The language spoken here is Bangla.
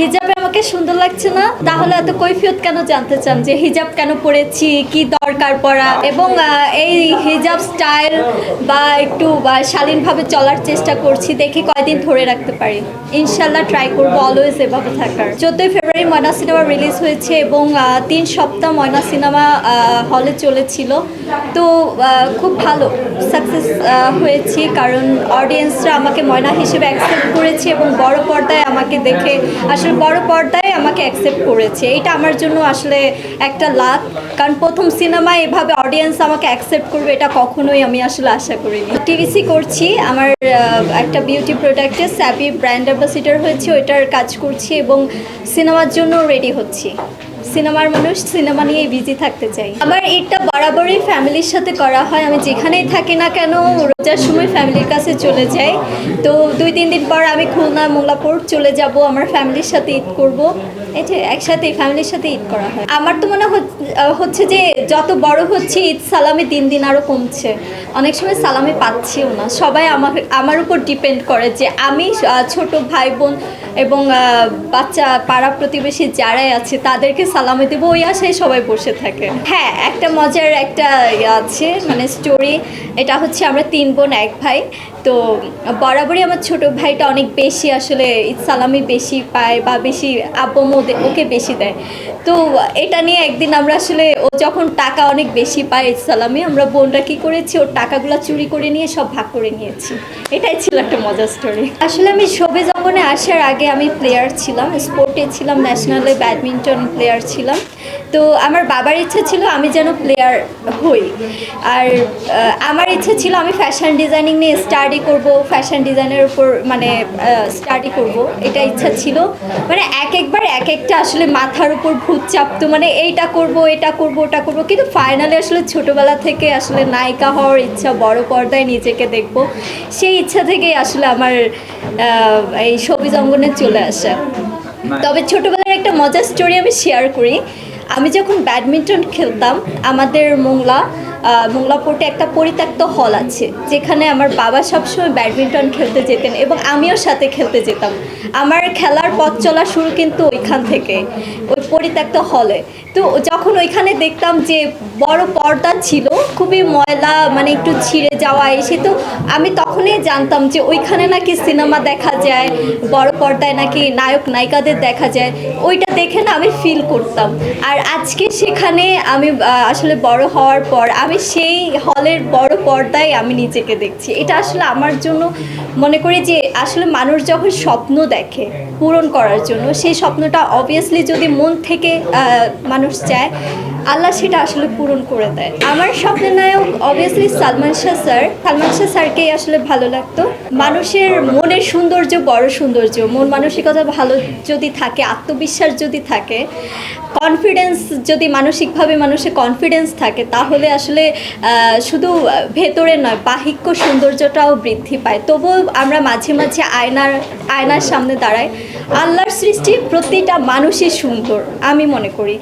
হিজাবে আমাকে সুন্দর লাগছে না, তাহলে এত কৈফিয়ত কেন জানতে চান যে হিজাব কেন পরেছি, কি দরকার পড়া, এবং এই হিজাব স্টাইল বা একটু শালীনভাবে চলার চেষ্টা করছি, দেখি কয়দিন ধরে রাখতে পারি। ইনশাল্লাহ ট্রাই করবো অলওয়েজ এভাবে থাকার। 14 ফেব্রুয়ারি ময়না সিনেমা রিলিজ হয়েছে এবং 3 সপ্তাহ ময়না সিনেমা হলে চলেছিল। তো খুব ভালো সাকসেস হয়েছি, কারণ অডিয়েন্সরা আমাকে ময়না হিসেবে অ্যাকসেপ্ট করেছে এবং বড় পর্দায় আমাকে দেখে আসলে বড় পর্দায় আমাকে অ্যাকসেপ্ট করেছে। এটা আমার জন্য আসলে একটা লাক, কারণ প্রথম সিনেমায় এভাবে অডিয়েন্স আমাকে অ্যাকসেপ্ট করবে এটা কখনোই আমি আসলে আশা করিনি। টিভিসি করছি, আমার একটা বিউটি প্রোডাক্টে স্যাপি ব্র্যান্ড অ্যাম্বাসিডার হয়েছে, ওইটার কাজ করছি এবং সিনেমার জন্য রেডি হচ্ছি। সিনেমার মানুষ, সিনেমা নিয়েই বিজি থাকতে চাই। আমার এটা বরাবরই ফ্যামিলির সাথে করা হয়। আমি যেখানেই থাকি না কেন রোজার সময় ফ্যামিলির কাছে চলে যাই। তো 2-3 দিন পর আমি খুলনা মোংলাপুর চলে যাব, আমার ফ্যামিলির সাথে ঈদ করব। এটা একসাথে ফ্যামিলির সাথে ঈদ করা হয়। আমার তো মনে হচ্ছে যে যত বড় হচ্ছে ঈদ সালামি দিন দিন আরও কমছে। অনেক সময় সালামি পাচ্ছিও না। সবাই আমার উপর ডিপেন্ড করে যে আমি ছোট ভাই বোন এবং বাচ্চা পাড়া প্রতিবেশী যারাই আছে তাদেরকে সালামি দেবো, ওই আশায় সবাই বসে থাকে। হ্যাঁ, একটা মজার একটা আছে মানে স্টোরি। এটা হচ্ছে আমরা 3 বোন 1 ভাই। তো বরাবরই আমার ছোট ভাইটা অনেক বেশি আসলে ঈদ সালামি বেশি পায় বা বেশি আব্বু ওকে বেশি দেয়। তো এটা নিয়ে একদিন আমরা আসলে ও যখন টাকা অনেক বেশি পায় ঈদ সালামি, আমরা বোনরা কী করেছি, ওর টাকাগুলো চুরি করে নিয়ে সব ভাগ করে নিয়েছি। এটাই ছিল একটা মজার স্টোরি। আসলে আমি শোবে জগনে আসার আগে আমি প্লেয়ার ছিলাম, স্পোর্টে ছিলাম, ন্যাশনালে ব্যাডমিন্টন প্লেয়ার ছিলাম। তো আমার বাবার ইচ্ছা ছিল আমি যেন প্লেয়ার হই, আর আমার ইচ্ছা ছিল আমি ফ্যাশন ডিজাইনিং নিয়ে স্টাডি করব, ফ্যাশন ডিজাইনের উপর মানে স্টাডি করব, এটা ইচ্ছা ছিল। মানে একবার এক একটা আসলে মাথার উপর ভূত চাপতো, মানে এইটা করব, এটা করব, ওটা করব, কিন্তু ফাইনালি আসলে ছোটোবেলা থেকে আসলে নায়িকা হওয়ার ইচ্ছা, বড় পর্দায় নিজেকে দেখব, সেই ইচ্ছা থেকেই আসলে আমার এই ছবি অঙ্গনে চলে আসা। তবে ছোটোবেলার একটা মজার স্টোরি আমি শেয়ার করি। আমি যখন ব্যাডমিন্টন খেলতাম, আমাদের মোংলাপোর্টে একটা পরিত্যক্ত হল আছে, যেখানে আমার বাবা সবসময় ব্যাডমিন্টন খেলতে যেতেন এবং আমিও সাথে খেলতে যেতাম। আমার খেলার পথ চলা শুরু কিন্তু ওইখান থেকে, ওই পরিত্যক্ত হলে। তো যখন ওইখানে দেখতাম যে বড় পর্দা ছিল, খুবই ময়লা, মানে একটু ছিঁড়ে যাওয়া এসে, তো আমি তখনই জানতাম যে ওইখানে নাকি সিনেমা দেখা যায়, বড় পর্দায় নাকি নায়ক নায়িকাদের দেখা যায়। ওইটা দেখে না আমি ফিল করতাম। আর আজকে সেখানে আমি আসলে বড় হওয়ার পর আমি সেই হলের বড় পর্দায় আমি নিজেকে দেখছি। এটা আসলে আমার জন্য মনে করি যে আসলে মানুষ যখন স্বপ্ন দেখে পূরণ করার জন্য, সেই স্বপ্নটা অবভিয়াসলি যদি মন থেকে মানুষ চায়, আল্লাহ সেটা আসলে পূরণ করে দেয়। আমার স্বপ্নের নায়ক অবভিয়াসলি সালমান শাহ স্যারকেই আসলে ভালো লাগতো। মানুষের মনের সৌন্দর্য বড় সৌন্দর্য, মন মানসিকতা ভালো যদি থাকে, আত্মবিশ্বাস যদি থাকে, কনফিডেন্স যদি মানসিকভাবে মানুষের কনফিডেন্স থাকে, তাহলে আসলে শুধু ভেতরে নয় বাহিক সৌন্দর্যটাও বৃদ্ধি পায়। তবুও আমরা মাঝে মাঝে আয়নার সামনে দাঁড়াই। আল্লাহর সৃষ্টি প্রতিটা মানুষই সুন্দর আমি মনে করি।